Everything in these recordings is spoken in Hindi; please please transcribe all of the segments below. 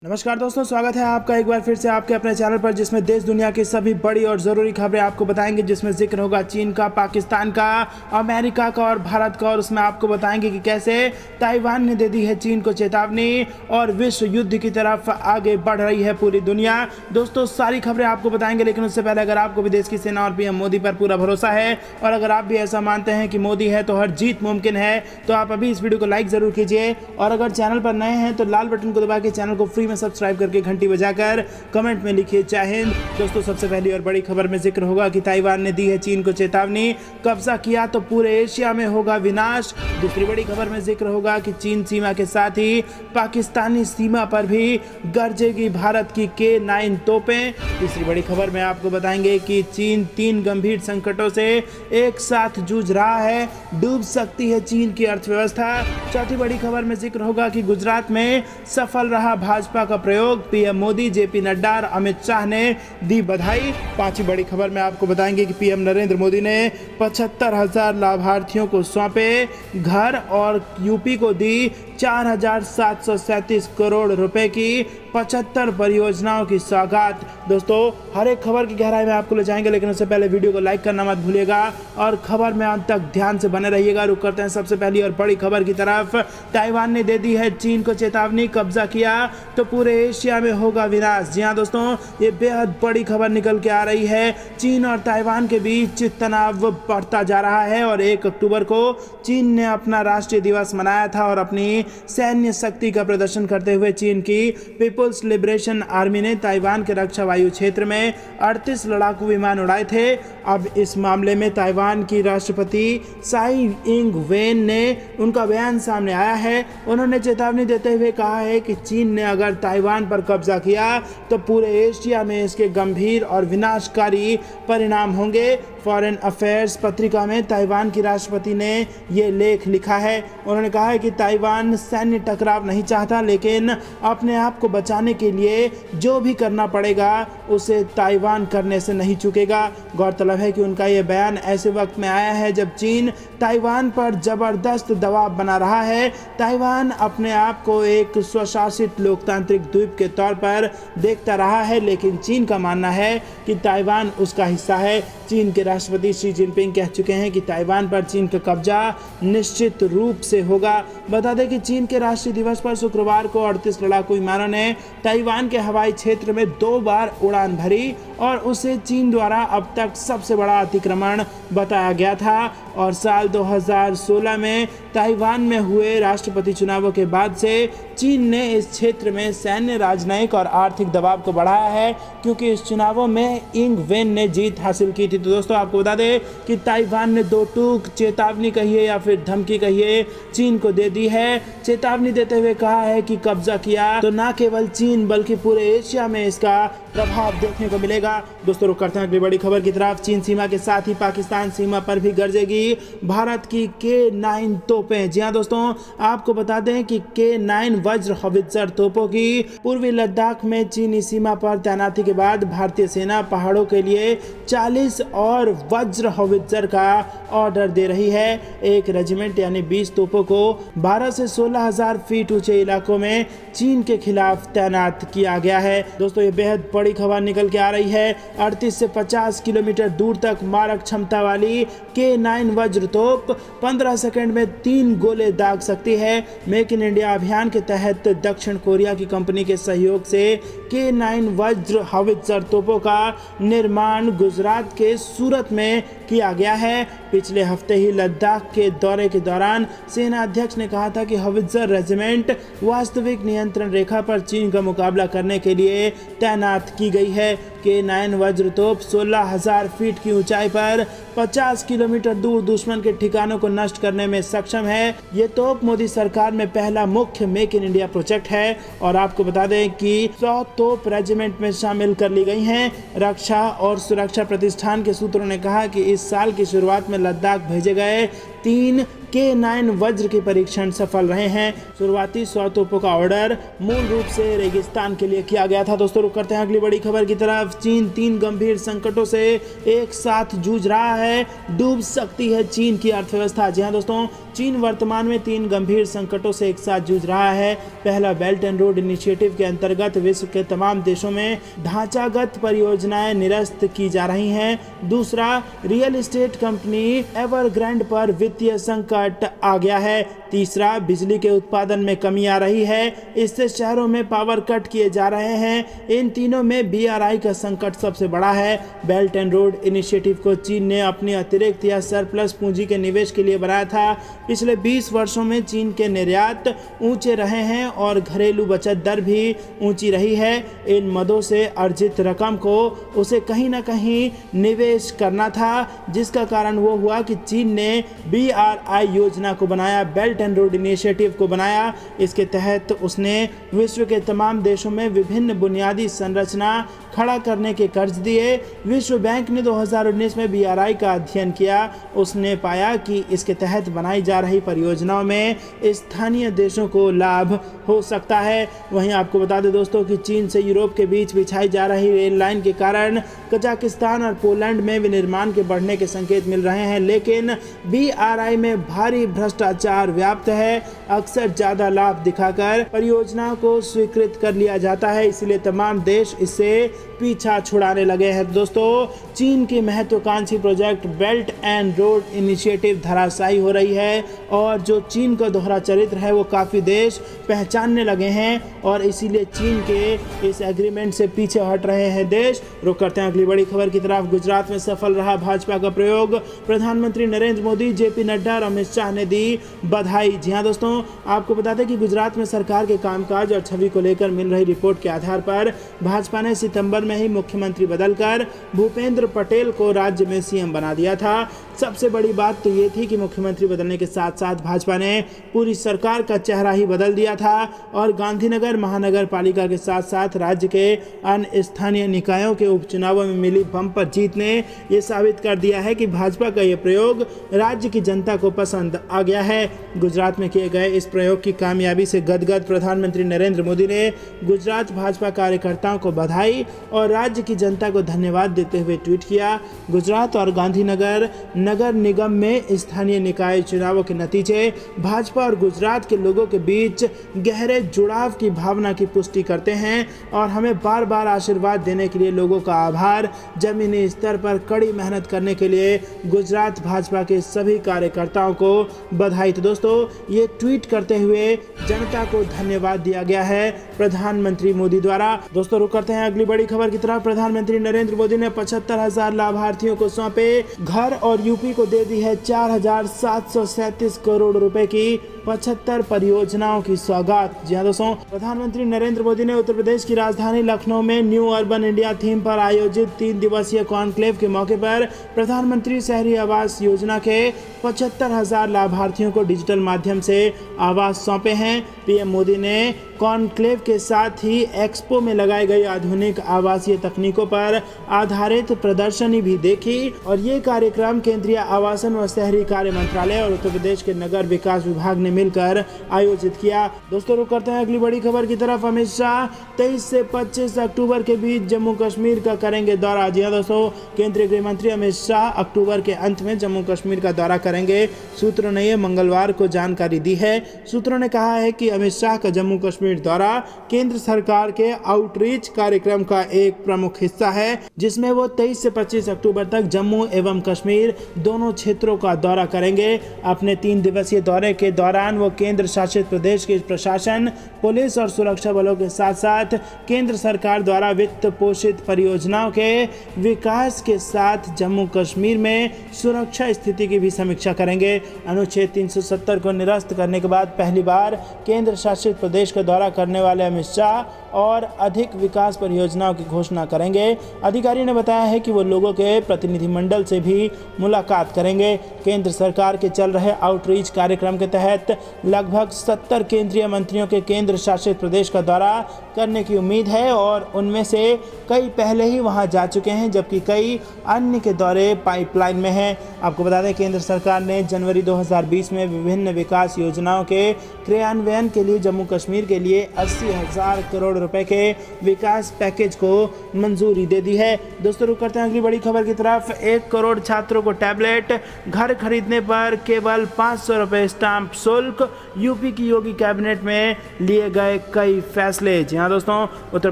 नमस्कार दोस्तों, स्वागत है आपका एक बार फिर से आपके अपने चैनल पर, जिसमें देश दुनिया की सभी बड़ी और ज़रूरी खबरें आपको बताएंगे। जिसमें जिक्र होगा चीन का, पाकिस्तान का, अमेरिका का और भारत का। और उसमें आपको बताएंगे कि कैसे ताइवान ने दे दी है चीन को चेतावनी और विश्व युद्ध की तरफ आगे बढ़ रही है पूरी दुनिया। दोस्तों सारी खबरें आपको बताएंगे, लेकिन उससे पहले अगर आपको भी देश की सेना और पीएम मोदी पर पूरा भरोसा है और अगर आप भी ऐसा मानते हैं कि मोदी है तो हर जीत मुमकिन है, तो आप अभी इस वीडियो को लाइक ज़रूर कीजिए। और अगर चैनल पर नए हैं तो लाल बटन को दबा के चैनल को फ्री में सब्सक्राइब करके घंटी बजाकर कमेंट में लिखिए जय हिंद। दोस्तों सबसे पहली और बड़ी खबर में जिक्र होगा कि ताइवान ने दी है चीन को चेतावनी, कब्जा किया तो पूरे एशिया में होगा विनाश। दूसरी बड़ी खबर में जिक्र होगा कि चीन सीमा के साथ ही पाकिस्तानी सीमा पर भी गरजेगी भारत की K9 तोपें। तीसरी बड़ी खबर में आपको बताएंगे कि चीन 3 गंभीर संकटों से एक साथ जूझ रहा है, डूब सकती है चीन की अर्थव्यवस्था। चौथी बड़ी खबर में जिक्र होगा कि गुजरात में सफल रहा भाजपा का प्रयोग, पीएम मोदी, जेपी नड्डा और अमित शाह ने दी बधाई। पांचवी बड़ी खबर में आपको बताएंगे कि पीएम नरेंद्र मोदी ने 75,000 लाभार्थियों को सौंपे घर और यूपी को दी 4,737 करोड़ रुपए की 75 परियोजनाओं की सौगात। दोस्तों हर एक खबर की गहराई में आपको ले जाएंगे, लेकिन उससे पहले वीडियो को लाइक करना मत भूलिएगा और खबर में अंत तक ध्यान से बने रहिएगा। रुक करते हैं सबसे पहली और बड़ी खबर की तरफ। ताइवान ने दे दी है चीन को चेतावनी, कब्जा किया तो पूरे एशिया में होगा विनाश। जी हाँ दोस्तों, ये बेहद बड़ी खबर निकल के आ रही है। चीन और ताइवान के बीच तनाव बढ़ता जा रहा है और 1 अक्टूबर को चीन ने अपना राष्ट्रीय दिवस मनाया था और अपनी सैन्य शक्ति का प्रदर्शन करते हुए चीन की पीपुल्स लिबरेशन आर्मी ने ताइवान के रक्षा वायु क्षेत्र में 38 लड़ाकू विमान उड़ाए थे। अब इस मामले में ताइवान की राष्ट्रपति साई इंग वेन ने उनका बयान सामने आया है। उन्होंने चेतावनी देते हुए कहा है कि चीन ने अगर ताइवान पर कब्जा किया तो पूरे एशिया में इसके गंभीर और विनाशकारी परिणाम होंगे। फॉरेन अफेयर्स पत्रिका में ताइवान की राष्ट्रपति ने ये लेख लिखा है। उन्होंने कहा है कि ताइवान सैन्य टकराव नहीं चाहता, लेकिन अपने आप को बचाने के लिए जो भी करना पड़ेगा उसे ताइवान करने से नहीं चूकेगा। गौरतलब है कि उनका ये बयान ऐसे वक्त में आया है जब चीन ताइवान पर जबरदस्त दबाव बना रहा है। ताइवान अपने आप को एक स्वशासित लोकतांत्रिक द्वीप के तौर पर देखता रहा है, लेकिन चीन का मानना है कि ताइवान उसका हिस्सा है। चीन के राष्ट्रपति शी जिनपिंग कह चुके हैं कि ताइवान पर चीन का कब्जा निश्चित रूप से होगा। बता दें कि चीन के राष्ट्रीय दिवस पर शुक्रवार को 38 लड़ाकू विमानों ने ताइवान के हवाई क्षेत्र में 2 बार उड़ान भरी और उसे चीन द्वारा अब तक सबसे बड़ा अतिक्रमण बताया गया था। और साल 2016 में ताइवान में हुए राष्ट्रपति चुनावों के बाद से चीन ने इस क्षेत्र में सैन्य, राजनयिक और आर्थिक दबाव को बढ़ाया है, क्योंकि इस चुनावों में इंग वेन ने जीत हासिल की थी। तो दोस्तों आपको बता दें कि ताइवान ने 2 टूक चेतावनी कहिए या फिर धमकी कहिए चीन को दे दी है। चेतावनी देते हुए कहा है कि कब्जा किया तो न केवल चीन बल्कि पूरे एशिया में इसका प्रभाव देखने को मिलेगा। दोस्तों रुक करते हैं अगली बड़ी खबर की तरफ। चीन सीमा के साथ ही पाकिस्तान सीमा पर भी गरजेगी भारत की K9 तोपें। जी हाँ दोस्तों, आपको बता दें कि K9 वज्र हॉवित्जर तोपों की पूर्वी लद्दाख में चीनी सीमा पर तैनाती के बाद भारतीय सेना पहाड़ों के लिए 40 और वज्र हॉवित्जर का ऑर्डर दे रही है। एक रेजिमेंट यानी 20 तोपों को 12 से 16,000 फीट ऊंचे इलाकों में चीन के खिलाफ तैनात किया गया है। दोस्तों ये बेहद बड़ी खबर निकल के आ रही है। 38 से 50 किलोमीटर दूर तक मारक क्षमता वाली K9 वज्र तोप 15 सेकंड में 3 गोले दाग सकती है। मेक इन इंडिया अभियान के तहत दक्षिण कोरिया की कंपनी के सहयोग से K9 वज्र हॉवित्जर तोपों का निर्माण गुजरात के सूरत में किया गया है। पिछले हफ्ते ही लद्दाख के दौरे के दौरान सेना अध्यक्ष ने कहा था कि हॉवित्जर रेजिमेंट वास्तविक नियंत्रण रेखा पर चीन का मुकाबला करने के लिए तैनात की गई है। K9 वज्र तोप 16,000 फीट की ऊंचाई पर 50 किलोमीटर दूर दुश्मन के ठिकानों को नष्ट करने में सक्षम है। ये तोप मोदी सरकार में पहला मुख्य मेक इन इंडिया प्रोजेक्ट है और आपको बता दें कि 100 तोप रेजिमेंट में शामिल कर ली गई हैं। रक्षा और सुरक्षा प्रतिष्ठान के सूत्रों ने कहा कि इस साल की शुरुआत में लद्दाख भेजे गए 3 K9 वज्र के परीक्षण सफल रहे हैं। शुरुआती 100 तोपों का ऑर्डर मूल रूप से रेगिस्तान के लिए किया गया था। दोस्तों रुक करते हैं अगली बड़ी खबर की तरफ। चीन 3 गंभीर संकटों से एक साथ जूझ रहा है, डूब सकती है चीन की अर्थव्यवस्था। जी हाँ दोस्तों, चीन वर्तमान में 3 गंभीर संकटों से एक साथ जूझ रहा है। पहला, बेल्ट एंड रोड इनिशिएटिव के अंतर्गत विश्व के तमाम देशों में ढांचागत परियोजनाएं निरस्त की जा रही हैं। दूसरा, रियल एस्टेट कंपनी एवरग्रांड पर वित्तीय संकट आ गया है। तीसरा, बिजली के उत्पादन में कमी आ रही है, इससे शहरों में पावर कट किए जा रहे हैं। इन तीनों में बीआरआई का संकट सबसे बड़ा है। बेल्ट एंड रोड इनिशिएटिव को चीन ने अपनी अतिरिक्त या सरप्लस पूंजी के निवेश के लिए बनाया था। पिछले 20 वर्षों में चीन के निर्यात ऊंचे रहे हैं और घरेलू बचत दर भी ऊंची रही है। इन मदों से अर्जित रकम को उसे कहीं ना कहीं निवेश करना था, जिसका कारण वो हुआ कि चीन ने बीआरआई योजना को बनाया, बेल्ट एंड रोड इनिशिएटिव को बनाया। इसके तहत उसने विश्व के तमाम देशों में विभिन्न बुनियादी संरचना खड़ा करने के कर्ज दिए। विश्व बैंक ने 2019 में बीआरआई का अध्ययन किया। उसने पाया कि इसके तहत बनाई जा रही परियोजनाओं में स्थानीय देशों को लाभ हो सकता है। वहीं आपको बता दें दोस्तों कि चीन से यूरोप के बीच बिछाई जा रही रेल लाइन के कारण कजाकिस्तान और पोलैंड में विनिर्माण के बढ़ने के संकेत मिल रहे हैं, लेकिन बीआरआई में भारी भ्रष्टाचार व्याप्त है। अक्सर ज्यादा लाभ दिखाकर परियोजना को स्वीकृत कर लिया जाता है, इसलिए तमाम देश इससे पीछा छुड़ाने लगे हैं। दोस्तों, चीन की महत्वाकांक्षी project belt and road initiative धराशायी हो रही है और जो चीन का दोहरा चरित्र है वो काफ़ी देश पहचानने लगे हैं और इसीलिए चीन के इस एग्रीमेंट से पीछे हट रहे हैं देश। रुक करते हैं अगली बड़ी खबर की तरफ। गुजरात में सफल रहा भाजपा का प्रयोग, प्रधानमंत्री नरेंद्र मोदी, जेपी नड्डा और अमित शाह ने दी बधाई। जी हाँ दोस्तों, आपको बता दें कि गुजरात में सरकार के कामकाज और छवि को लेकर मिल रही रिपोर्ट के आधार पर भाजपा ने सितंबर में ही मुख्यमंत्री बदलकर भूपेंद्र पटेल को राज्य में सीएम बना दिया था। सबसे बड़ी बात तो ये थी कि मुख्यमंत्री बदलने के साथ साथ भाजपा ने पूरी सरकार का चेहरा ही बदल दिया था और गांधीनगर महानगर पालिका के साथ साथ राज्य के अन्य स्थानीय निकायों के उपचुनावों में मिली बम्पर जीत ने ये साबित कर दिया है कि भाजपा का ये प्रयोग राज्य की जनता को पसंद आ गया है। गुजरात में किए गए इस प्रयोग की कामयाबी से गदगद प्रधानमंत्री नरेंद्र मोदी ने गुजरात भाजपा कार्यकर्ताओं को बधाई और राज्य की जनता को धन्यवाद देते हुए ट्वीट किया। गुजरात और गांधीनगर नगर निगम में स्थानीय निकाय चुनावों के नतीजे भाजपा और गुजरात के लोगों के बीच गहरे जुड़ाव की भावना की पुष्टि करते हैं और हमें बार बार आशीर्वाद देने के लिए लोगों का आभार। जमीनी स्तर पर कड़ी मेहनत करने के लिए गुजरात भाजपा के सभी कार्यकर्ताओं को बधाई। तो दोस्तों, ये ट्वीट करते हुए जनता को धन्यवाद दिया गया है प्रधानमंत्री मोदी द्वारा। दोस्तों, रुक करते हैं अगली बड़ी खबर की तरफ। प्रधानमंत्री नरेंद्र मोदी ने 75,000 लाभार्थियों को सौंपे घर और यूपी को दे दी है 4,737 करोड़ रुपए की 75 परियोजनाओं की सौगात। जी हाँ दोस्तों, प्रधानमंत्री नरेंद्र मोदी ने उत्तर प्रदेश की राजधानी लखनऊ में न्यू अर्बन इंडिया थीम पर आयोजित 3 दिवसीय कॉन्क्लेव के मौके पर प्रधानमंत्री शहरी आवास योजना के 75,000 लाभार्थियों को डिजिटल माध्यम से आवास सौंपे हैं। पीएम मोदी ने कॉन्क्लेव के साथ ही एक्सपो में लगाई गई आधुनिक आवासीय तकनीकों पर आधारित प्रदर्शनी भी देखी और ये कार्यक्रम केंद्रीय आवासन व शहरी कार्य मंत्रालय और उत्तर प्रदेश के नगर विकास विभाग ने मिलकर आयोजित किया। दोस्तों, रुक करते हैं अगली बड़ी खबर की तरफ। अमित शाह 23 से 25 अक्टूबर के बीच जम्मू कश्मीर का करेंगे दौरा। जी हाँ दोस्तों, केंद्रीय गृह मंत्री अमित शाह अक्टूबर के अंत में जम्मू कश्मीर का दौरा करेंगे। सूत्रों ने यह मंगलवार को जानकारी दी है। सूत्रों ने कहा है कि अमित शाह का जम्मू कश्मीर दौरा केंद्र सरकार के आउटरीच कार्यक्रम का एक प्रमुख हिस्सा है, जिसमें वो 23 से 25 अक्टूबर तक जम्मू एवं कश्मीर दोनों क्षेत्रों का दौरा करेंगे। अपने 3 दिवसीय दौरे के दौरान वो केंद्र शासित प्रदेश के प्रशासन, पुलिस और सुरक्षा बलों के साथ साथ केंद्र सरकार द्वारा वित्त पोषित परियोजनाओं के विकास के साथ जम्मू कश्मीर में सुरक्षा स्थिति की भी समीक्षा करेंगे। अनुच्छेद 370 को निरस्त करने के बाद पहली बार केंद्र शासित प्रदेश का दौरा करने वाले अमित शाह और अधिक विकास परियोजनाओं की घोषणा करेंगे। अधिकारी ने बताया है कि वो लोगों के प्रतिनिधिमंडल से भी मुलाकात करेंगे। केंद्र सरकार के चल रहे आउटरीच कार्यक्रम के तहत तहत लगभग 70 केंद्रीय मंत्रियों के केंद्र शासित प्रदेश का दौरा करने की उम्मीद है और उनमें से कई पहले ही वहां जा चुके हैं, जबकि कई अन्य के दौरे पाइपलाइन में हैं। आपको बता दें, केंद्र सरकार ने जनवरी 2020 में विभिन्न विकास योजनाओं के क्रियान्वयन के लिए जम्मू कश्मीर के लिए 80,000 करोड़ रुपए के विकास पैकेज को मंजूरी दे दी है। दोस्तों, रुक करते हैं अगली बड़ी खबर की तरफ। 1 करोड़ छात्रों को टैबलेट, घर खरीदने पर केवल 500 रुपए स्टाम्प शुल्क। यूपी की योगी कैबिनेट में लिए गए कई फैसले। जी हाँ दोस्तों, उत्तर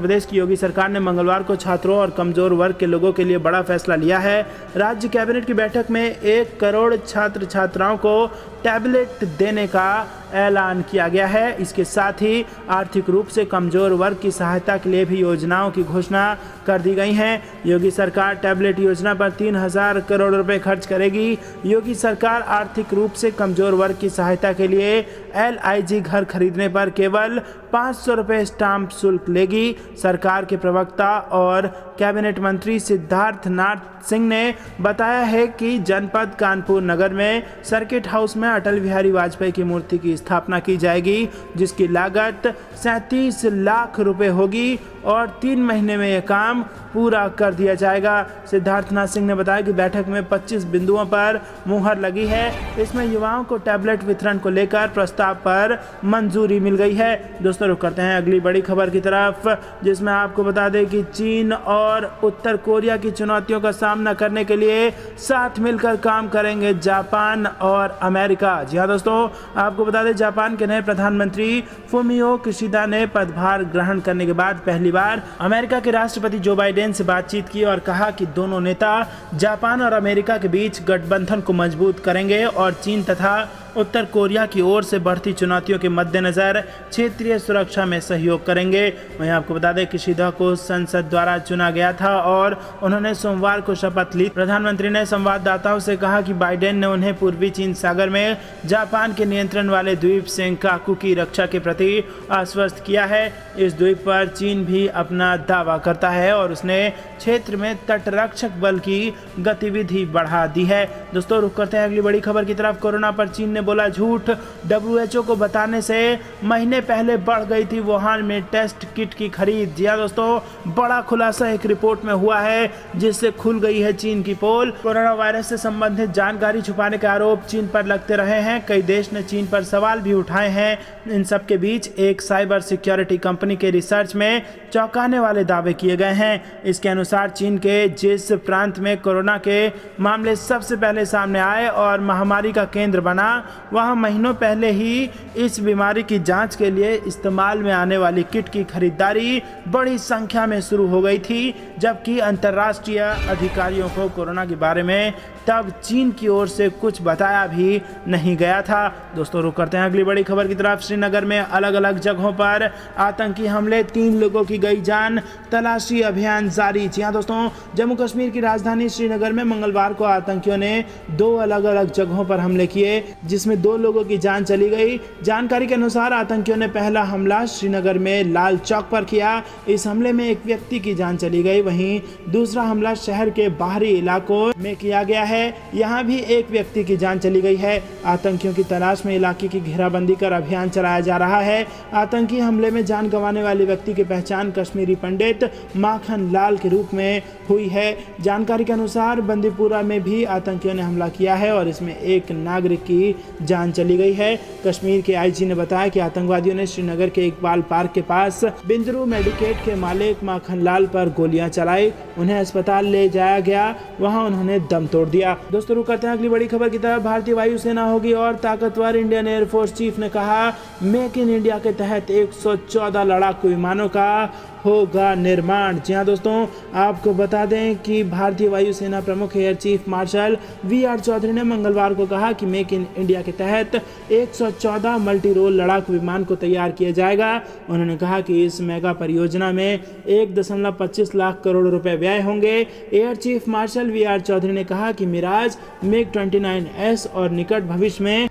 प्रदेश की योगी सरकार ने मंगलवार को छात्रों और कमजोर वर्ग के लोगों के लिए बड़ा फैसला लिया है। राज्य कैबिनेट की बैठक में 1 करोड़ छात्र छात्राओं को टैबलेट देने का ऐलान किया गया है। इसके साथ ही आर्थिक रूप से कमजोर वर्ग की सहायता के लिए भी योजनाओं की घोषणा कर दी गई है। योगी सरकार टैबलेट योजना पर 3,000 करोड़ रुपए खर्च करेगी। योगी सरकार आर्थिक रूप से कमजोर वर्ग की सहायता के लिए LIG घर खरीदने पर केवल 500 रुपए स्टाम्प शुल्क लेगी। सरकार के प्रवक्ता और कैबिनेट मंत्री सिद्धार्थ नाथ सिंह ने बताया है कि जनपद कानपुर नगर में सर्किट हाउस में अटल बिहारी वाजपेयी की मूर्ति की स्थापना की जाएगी, जिसकी लागत 37 लाख रुपए होगी और 3 महीने में यह काम पूरा कर दिया जाएगा। सिद्धार्थ नाथ सिंह ने बताया कि बैठक में 25 बिंदुओं पर मुहर लगी है। इसमें युवाओं को टैबलेट वितरण को लेकर प्रस्ताव पर मंजूरी मिल गई है। दोस्तों, रुक करते हैं अगली बड़ी खबर की तरफ, जिसमें आपको बता दें कि चीन और उत्तर कोरिया की चुनौतियों का सामना करने के लिए साथ मिलकर काम करेंगे जापान और अमेरिका। जी हाँ दोस्तों, आपको बता दें, जापान के नए प्रधानमंत्री फुमियो किशिदा ने पदभार ग्रहण करने के बाद पहली बार अमेरिका के राष्ट्रपति जो बाइडेन से बातचीत की और कहा कि दोनों नेता जापान और अमेरिका के बीच गठबंधन को मजबूत करेंगे और चीन तथा उत्तर कोरिया की ओर से बढ़ती चुनौतियों के मद्देनजर क्षेत्रीय सुरक्षा में सहयोग करेंगे। वहीं आपको बता दें, किशिदा को संसद द्वारा चुना गया था और उन्होंने सोमवार को शपथ ली। प्रधानमंत्री ने संवाददाताओं से कहा कि बाइडेन ने उन्हें पूर्वी चीन सागर में जापान के नियंत्रण वाले द्वीप सेंकाकू की रक्षा के प्रति आश्वस्त किया है। इस द्वीप पर चीन भी अपना दावा करता है और उसने क्षेत्र में तटरक्षक बल की गतिविधि बढ़ा दी है। दोस्तों, रुक करते हैं अगली बड़ी खबर की तरफ। कोरोना पर चीन ने बोला झूठ। WHO को बताने से महीने पहले बढ़ गई थी वुहान में टेस्ट किट की खरीद। जी हाँ दोस्तों, बड़ा खुलासा एक रिपोर्ट में हुआ है, जिससे खुल गई है चीन की पोल। कोरोना वायरस से संबंधित जानकारी छुपाने के आरोप चीन पर लगते रहे हैं। कई देश ने चीन पर सवाल भी उठाए हैं। इन सब के बीच एक साइबर सिक्योरिटी कंपनी के रिसर्च में चौंकाने वाले दावे किए गए हैं। इसके अनुसार चीन के जिस प्रांत में कोरोना के मामले सबसे पहले सामने आए और महामारी का केंद्र बना, वहां महीनों पहले ही इस बीमारी की जांच के लिए इस्तेमाल में आने वाली किट की खरीदारी बड़ी संख्या में शुरू हो गई थी, जबकि अंतर्राष्ट्रीय अधिकारियों को कोरोना के बारे में तब चीन की ओर से कुछ बताया भी नहीं गया था। दोस्तों, रुक करते हैं अगली बड़ी खबर की तरफ। श्रीनगर में अलग अलग जगहों पर आतंकी हमले, 3 लोगों की गई जान, तलाशी अभियान जारी। जी हाँ दोस्तों, जम्मू कश्मीर की राजधानी श्रीनगर में मंगलवार को आतंकियों ने 2 अलग अलग जगहों पर हमले किए, जिसमें 2 लोगों की जान चली गई। जानकारी के अनुसार आतंकियों ने पहला हमला श्रीनगर में लाल चौक पर किया। इस हमले में एक व्यक्ति की जान चली गई। वहीं दूसरा हमला शहर के बाहरी इलाकों में किया गया है। यहाँ भी एक व्यक्ति की जान चली गई है। आतंकियों की तलाश में इलाके की घेराबंदी कर अभियान चलाया जा रहा है। आतंकी हमले में जान गंवाने वाले व्यक्ति की पहचान कश्मीरी पंडित माखन लाल के रूप में हुई है। जानकारी के अनुसार बंदीपुरा में भी आतंकियों ने हमला किया है और इसमें एक नागरिक की जान चली गई है। कश्मीर के IG ने बताया कि आतंकवादियों ने श्रीनगर के इकबाल पार्क के पास बिंदरू मेडिकेट के मालिक माखन लाल पर गोलियां चलाई। उन्हें अस्पताल ले जाया गया, वहां उन्होंने दम तोड़ दिया। दोस्तों, रुक करते हैं अगली बड़ी खबर की तरफ। भारतीय वायुसेना होगी और ताकतवर। इंडियन एयरफोर्स चीफ ने कहा, मेक इन इंडिया के तहत 114 लड़ाकू विमानों का होगा निर्माण। जी हाँ दोस्तों, आपको बता दें कि भारतीय वायुसेना प्रमुख air chief marshal VR Chaudhari ने मंगलवार को कहा कि मेक इन इंडिया के तहत 114 मल्टी रोल लड़ाकू विमान को तैयार किया जाएगा। उन्होंने कहा कि इस मेगा परियोजना में 1.25 लाख करोड़ रुपए व्यय होंगे। Air chief marshal VR Chaudhari ने कहा कि मिराज, MiG-29S और निकट भविष्य में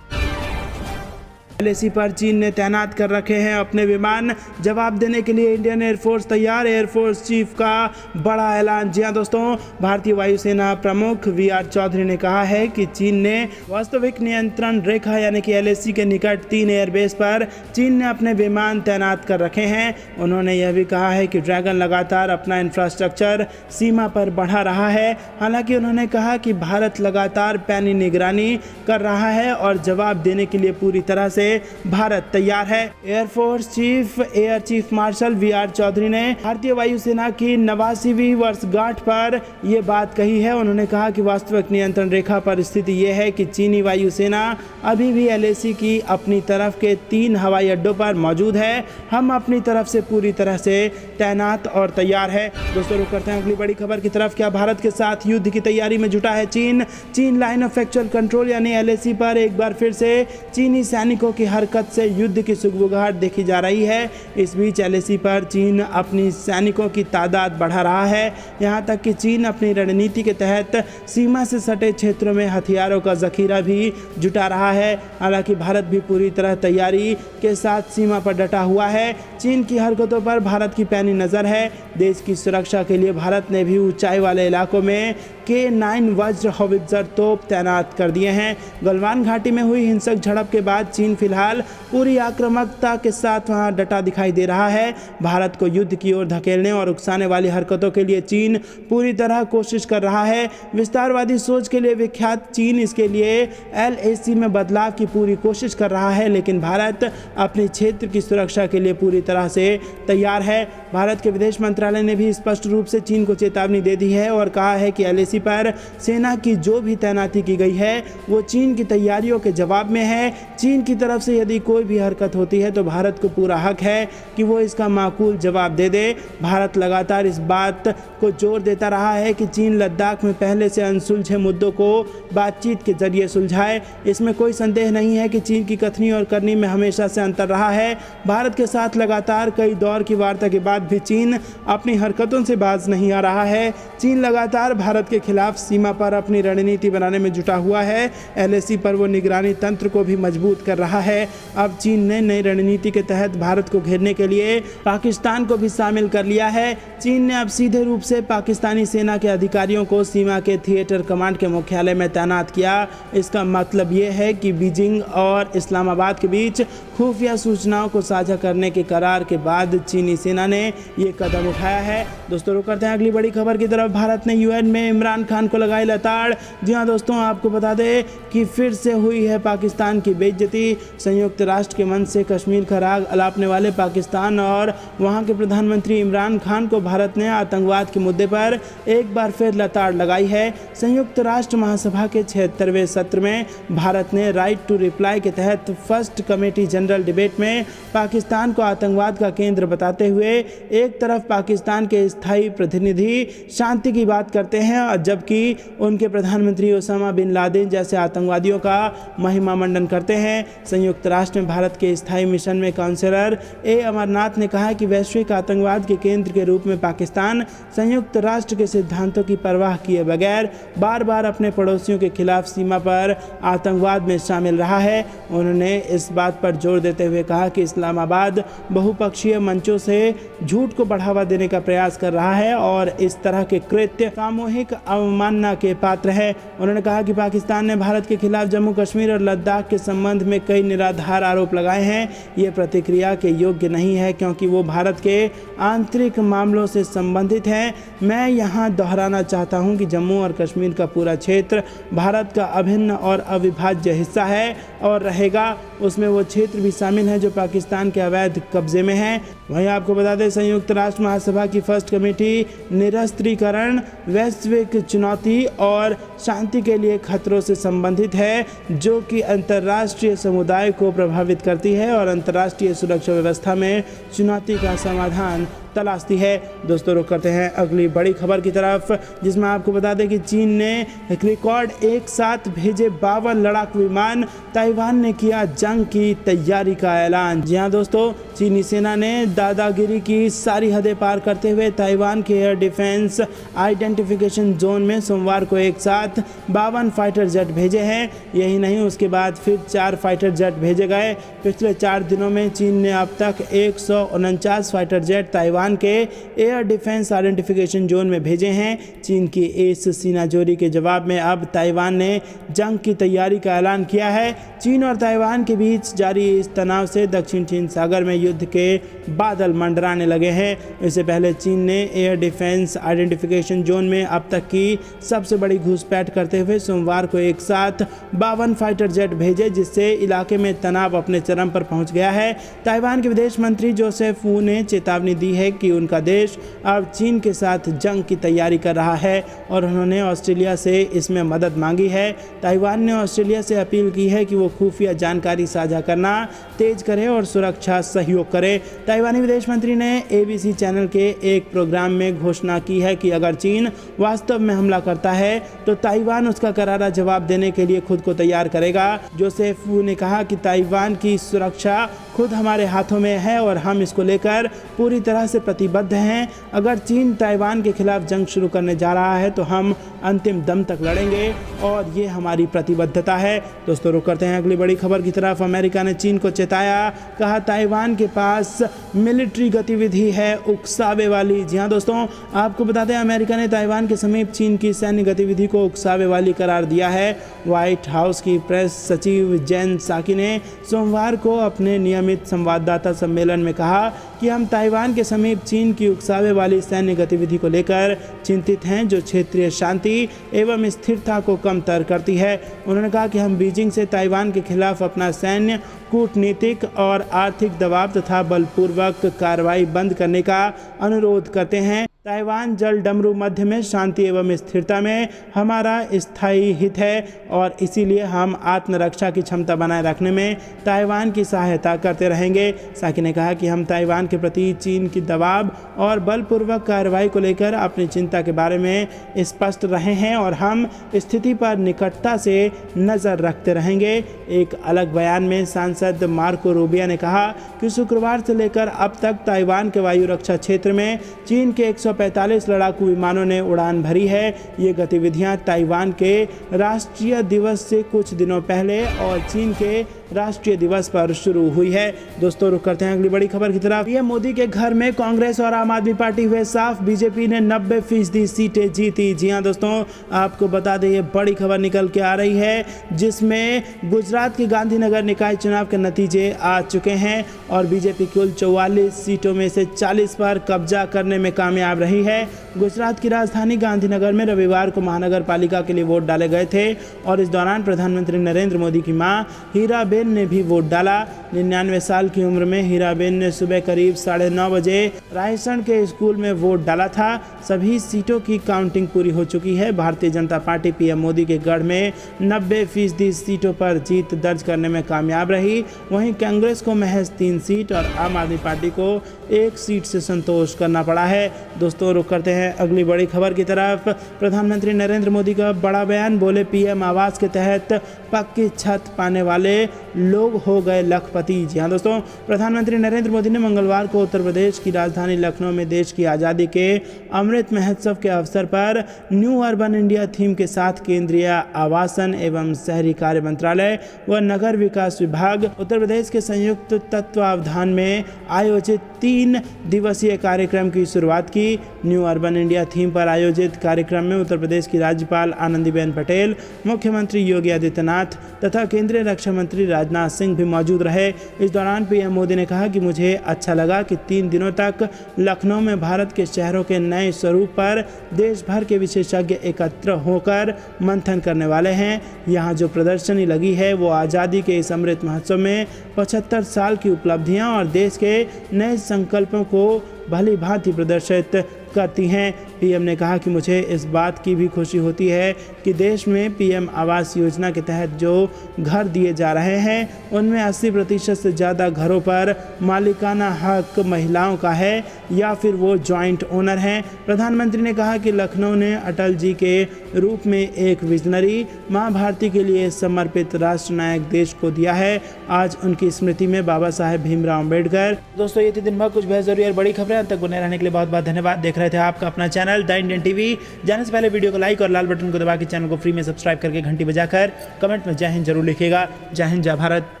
एलएसी पर चीन ने तैनात कर रखे हैं अपने विमान। जवाब देने के लिए इंडियन एयरफोर्स तैयार, एयरफोर्स चीफ का बड़ा ऐलान। जी हां दोस्तों, भारतीय वायुसेना प्रमुख वीआर चौधरी ने कहा है कि चीन ने वास्तविक नियंत्रण रेखा यानी कि एलएसी के निकट 3 एयरबेस पर चीन ने अपने विमान तैनात कर रखे हैं। उन्होंने यह भी कहा है कि ड्रैगन लगातार अपना इंफ्रास्ट्रक्चर सीमा पर बढ़ा रहा है। हालांकि उन्होंने कहा कि भारत लगातार पैनी निगरानी कर रहा है और जवाब देने के लिए पूरी तरह से भारत तैयार है। Air force chief air chief marshal VR Chaudhari ने भारतीय वायुसेना की 89वीं वर्षगांठ पर यह बात कही है। उन्होंने कहा कि वास्तविक नियंत्रण रेखा पर स्थिति यह है कि चीनी वायुसेना अभी भी एलएसी की अपनी तरफ के 3 हवाई अड्डों पर मौजूद है। हम अपनी तरफ से पूरी तरह से तैनात और तैयार है। दोस्तों, रुक करते हैं अगली बड़ी खबर की तरफ। क्या भारत के साथ युद्ध की तैयारी में जुटा है चीन लाइन ऑफ एक्चुअल कंट्रोल यानी एलएसी पर एक बार फिर से चीनी सैनिकों की हरकत से युद्ध की सुगबुगाहट देखी जा रही है। इस बीच एलएसी पर चीन अपनी सैनिकों की तादाद बढ़ा रहा है। यहां तक कि चीन अपनी रणनीति के तहत सीमा से सटे क्षेत्रों में हथियारों का जखीरा भी जुटा रहा है। हालांकि भारत भी पूरी तरह तैयारी के साथ सीमा पर डटा हुआ है। चीन की हरकतों पर भारत की पैनी नज़र है। देश की सुरक्षा के लिए भारत ने भी ऊंचाई वाले इलाकों में K9 वज्र हॉवित्जर तोप तैनात कर दिए हैं। गलवान घाटी में हुई हिंसक झड़प के बाद चीन फिलहाल पूरी आक्रामकता के साथ वहां डटा दिखाई दे रहा है। भारत को युद्ध की ओर धकेलने और उकसाने वाली हरकतों के लिए चीन पूरी तरह कोशिश कर रहा है। विस्तारवादी सोच के लिए विख्यात चीन इसके लिए एलएसी में बदलाव की पूरी कोशिश कर रहा है, लेकिन भारत अपने क्षेत्र की सुरक्षा के लिए पूरी तरह से तैयार है। भारत के विदेश मंत्रालय ने भी स्पष्ट रूप से चीन को चेतावनी दे दी है और कहा है कि एलएसी पर सेना की जो भी तैनाती की गई है वो चीन की तैयारियों के जवाब में है। चीन की तरफ से यदि कोई भी हरकत होती है तो भारत को पूरा हक है कि वो इसका माकूल जवाब दे दे। भारत लगातार इस बात को जोर देता रहा है कि चीन लद्दाख में पहले से अनसुलझे मुद्दों को बातचीत के जरिए सुलझाए। इसमें कोई संदेह नहीं है कि चीन की कथनी और करनी में हमेशा से अंतर रहा है। भारत के साथ लगातार कई दौर की वार्ता के बाद भी चीन अपनी हरकतों से बाज नहीं आ रहा है। चीन लगातार भारत के खिलाफ सीमा पर अपनी रणनीति बनाने में जुटा हुआ है। एलएसी पर वो निगरानी तंत्र को भी मजबूत कर रहा है। अब चीन ने नई रणनीति के तहत भारत को घेरने के लिए पाकिस्तान को भी शामिल कर लिया है। चीन ने अब सीधे रूप से पाकिस्तानी सेना के अधिकारियों को सीमा के थिएटर कमांड के मुख्यालय में तैनात किया। इसका मतलब ये है कि बीजिंग और इस्लामाबाद के बीच खुफिया सूचनाओं को साझा करने के करार के बाद चीनी सेना ने ये कदम उठाया है। दोस्तों, रुक करते हैं अगली बड़ी खबर की तरफ। भारत ने यूएन में इमरान खान को लगाई लताड़। जी हाँ दोस्तों, आपको बता दें कि फिर से हुई है पाकिस्तान की बेइज्जती। संयुक्त राष्ट्र के मंच से कश्मीर का राग अलापने वाले पाकिस्तान और वहां के प्रधानमंत्री इमरान खान को भारत ने आतंकवाद के मुद्दे पर एक बार फिर लताड़ लगाई है। संयुक्त राष्ट्र महासभा के 76वें सत्र में भारत ने राइट टू रिप्लाई के तहत फर्स्ट कमेटी जनरल डिबेट में पाकिस्तान को आतंकवाद का केंद्र बताते हुए एक तरफ पाकिस्तान के स्थायी प्रतिनिधि शांति की बात करते हैं और जबकि उनके प्रधानमंत्री ओसामा बिन लादेन जैसे आतंकवादियों का महिमा मंडन करते हैं। संयुक्त राष्ट्र में भारत के स्थायी मिशन में काउंसलर अमरनाथ ने कहा कि वैश्विक आतंकवाद के केंद्र के रूप में पाकिस्तान संयुक्त राष्ट्र के सिद्धांतों की परवाह किए बगैर बार बार अपने पड़ोसियों के खिलाफ सीमा पर आतंकवाद में शामिल रहा है। उन्होंने इस बात पर जोर देते हुए कहा कि इस्लामाबाद बहुपक्षीय मंचों से झूठ को बढ़ावा देने का प्रयास कर रहा है और इस तरह के कृत्य सामूहिक अवमानना के पात्र है। उन्होंने कहा कि पाकिस्तान ने भारत के खिलाफ जम्मू कश्मीर और लद्दाख के संबंध में कई निराधार आरोप लगाए हैं। ये प्रतिक्रिया के योग्य नहीं है क्योंकि वो भारत के आंतरिक मामलों से संबंधित हैं। मैं यहाँ दोहराना चाहता हूँ कि जम्मू और कश्मीर का पूरा क्षेत्र भारत का अभिन्न और अविभाज्य हिस्सा है और रहेगा। उसमें वो क्षेत्र भी शामिल हैं जो पाकिस्तान के अवैध कब्जे में हैं। वहीं आपको बता दें, संयुक्त राष्ट्र महासभा की फर्स्ट कमेटी निरस्त्रीकरण, वैश्विक चुनौती और शांति के लिए खतरों से संबंधित है जो कि अंतर्राष्ट्रीय समुदाय को प्रभावित करती है और अंतर्राष्ट्रीय सुरक्षा व्यवस्था में चुनौती का समाधान तलाशती है। दोस्तों रुक करते हैं अगली बड़ी खबर की तरफ, जिसमें आपको बता दें कि चीन ने एक रिकॉर्ड एक साथ भेजे 52 लड़ाकू विमान, ताइवान ने किया जंग की तैयारी का ऐलान। जी हाँ दोस्तों, चीनी सेना ने दादागिरी की सारी हदें पार करते हुए ताइवान के एयर डिफेंस आइडेंटिफिकेशन जोन में सोमवार को एक साथ 52 फाइटर जेट भेजे हैं। यही नहीं, उसके बाद फिर 4 फाइटर जेट भेजे गए। पिछले 4 दिनों में चीन ने अब तक 149 फाइटर जेट ताइवान के एयर डिफेंस आइडेंटिफिकेशन जोन में भेजे हैं। चीन की इस सीनाजोरी के जवाब में अब ताइवान ने जंग की तैयारी का ऐलान किया है। चीन और ताइवान के बीच जारी इस तनाव से दक्षिण चीन सागर में युद्ध के बादल मंडराने लगे हैं। इससे पहले चीन ने एयर डिफेंस आइडेंटिफिकेशन जोन में अब तक की सबसे बड़ी घुसपैठ करते हुए सोमवार को एक साथ 52 फाइटर जेट भेजे, जिससे इलाके में तनाव अपने चरम पर पहुंच गया है। ताइवान के विदेश मंत्री जोसेफ वू ने चेतावनी दी है कि उनका देश अब चीन के साथ जंग की तैयारी कर रहा है और उन्होंने ऑस्ट्रेलिया से इसमें मदद मांगी है। ताइवान ने ऑस्ट्रेलिया से अपील की है कि वो खुफिया जानकारी साझा करना तेज करे और सुरक्षा सहयोग करे। ताइवानी विदेश मंत्री ने ABC चैनल के एक प्रोग्राम में घोषणा की है कि अगर चीन वास्तव में हमला करता है तो ताइवान उसका करारा जवाब देने के लिए खुद को तैयार करेगा। जोसेफ वू ने कहा कि ताइवान की सुरक्षा खुद हमारे हाथों में है और हम इसको लेकर पूरी तरह से प्रतिबद्ध हैं। अगर चीन ताइवान के खिलाफ जंग शुरू करने जा रहा है तो हम अंतिम दम तक लड़ेंगे और ये हमारी प्रतिबद्धता है। दोस्तों रुक करते हैं अगली बड़ी खबर की तरफ। अमेरिका ने चीन को चेताया, कहा ताइवान के पास मिलिट्री गतिविधि है उकसावे वाली। जी हाँ दोस्तों, आपको बता दें अमेरिका ने ताइवान के समीप चीन की सैन्य गतिविधि को उकसावे वाली करार दिया है। व्हाइट हाउस की प्रेस सचिव जेन साकी ने सोमवार को अपने नियमित संवाददाता सम्मेलन में कहा कि हम ताइवान के समीप चीन की उकसावे वाली सैन्य गतिविधि को लेकर चिंतित हैं, जो क्षेत्रीय शांति एवं स्थिरता को कमतर करती है। उन्होंने कहा कि हम बीजिंग से ताइवान के खिलाफ अपना सैन्य, कूटनीतिक और आर्थिक दबाव तथा बलपूर्वक कार्रवाई बंद करने का अनुरोध करते हैं। ताइवान जल डमरू मध्य में शांति एवं स्थिरता में हमारा स्थायी हित है और इसीलिए हम आत्मरक्षा की क्षमता बनाए रखने में ताइवान की सहायता करते रहेंगे। साकी ने कहा कि हम ताइवान के प्रति चीन की दबाव और बलपूर्वक कार्रवाई को लेकर अपनी चिंता के बारे में स्पष्ट रहे हैं और हम स्थिति पर निकटता से नज़र रखते रहेंगे। एक अलग बयान में सांसद मार्को रूबियो ने कहा कि शुक्रवार से लेकर अब तक ताइवान के वायु रक्षा क्षेत्र में चीन के 145 लड़ाकू विमानों ने उड़ान भरी है। ये गतिविधियां ताइवान के राष्ट्रीय दिवस से कुछ दिनों पहले और चीन के राष्ट्रीय दिवस पर शुरू हुई है। दोस्तों रुक करते हैं अगली बड़ी खबर की तरफ। पीएम मोदी के घर में कांग्रेस और आम आदमी पार्टी हुए साफ, बीजेपी ने 90% सीटें जीती। जी हां दोस्तों, आपको बता दें ये बड़ी खबर निकल के आ रही है, जिसमें गुजरात के गांधीनगर निकाय चुनाव के नतीजे आ चुके हैं और बीजेपी कुल 44 सीटों में से 40 पर कब्जा करने में कामयाब रही है। गुजरात की राजधानी गांधीनगर में रविवार को महानगर पालिका के लिए वोट डाले गए थे और इस दौरान प्रधानमंत्री नरेंद्र मोदी की मां हीराबेन ने भी वोट डाला। 99 साल की उम्र में हीराबेन ने सुबह करीब 9:30 बजे रायसण के स्कूल में वोट डाला था। सभी सीटों की काउंटिंग पूरी हो चुकी है। भारतीय जनता पार्टी पीएम मोदी के गढ़ में 90% सीटों पर जीत दर्ज करने में कामयाब रही। वहीं कांग्रेस को महज 3 सीट और आम आदमी पार्टी को 1 सीट से संतोष करना पड़ा है। दोस्तों रुक करते हैं अगली बड़ी खबर की तरफ। प्रधानमंत्री नरेंद्र मोदी का बड़ा बयान, बोले पीएम आवास के तहत पक्की छत पाने वाले लोग हो गए लखपति। जी हाँ दोस्तों, प्रधानमंत्री नरेंद्र मोदी ने मंगलवार को उत्तर प्रदेश की राजधानी लखनऊ में देश की आज़ादी के अमृत महोत्सव के अवसर पर न्यू अर्बन इंडिया थीम के साथ केंद्रीय आवासन एवं शहरी कार्य मंत्रालय व नगर विकास विभाग उत्तर प्रदेश के संयुक्त तत्वावधान में आयोजित 3 दिवसीय कार्यक्रम की शुरुआत की। न्यू अर्बन इंडिया थीम पर आयोजित कार्यक्रम में उत्तर प्रदेश की राज्यपाल आनंदीबेन पटेल, मुख्यमंत्री योगी आदित्यनाथ तथा केंद्रीय रक्षा मंत्री राजनाथ सिंह भी मौजूद रहे। इस दौरान पीएम मोदी ने कहा कि मुझे अच्छा लगा कि 3 दिनों तक लखनऊ में भारत के शहरों के नए स्वरूप पर देश भर के विशेषज्ञ एकत्र होकर मंथन करने वाले हैं। यहाँ जो प्रदर्शनी लगी है वो आज़ादी के इस अमृत महोत्सव में 75 साल की उपलब्धियाँ और देश के नए संकल्पों को भली भांति प्रदर्शित करती हैं। पीएम ने कहा कि मुझे इस बात की भी खुशी होती है कि देश में पीएम आवास योजना के तहत जो घर दिए जा रहे हैं उनमें 80% से ज़्यादा घरों पर मालिकाना हक महिलाओं का है या फिर वो जॉइंट ओनर हैं। प्रधानमंत्री ने कहा कि लखनऊ ने अटल जी के रूप में एक विजनरी माँ भारती के लिए समर्पित राष्ट्र नायक देश को दिया है। आज उनकी स्मृति में बाबा साहेब भीमराव अम्बेडकर। दोस्तों ये थी दिन भर कुछ बेहद जरूरी और बड़ी खबरें। अब तक बने रहने के लिए बहुत बहुत धन्यवाद। देख रहे थे आपका अपना चैनल द इंडियन टीवी। जाने से पहले वीडियो को लाइक और लाल बटन को दबा के चैनल को फ्री में सब्सक्राइब करके घंटी बजाकर कमेंट में जय हिंद जरूर लिखिएगा। जय हिंद जय भारत।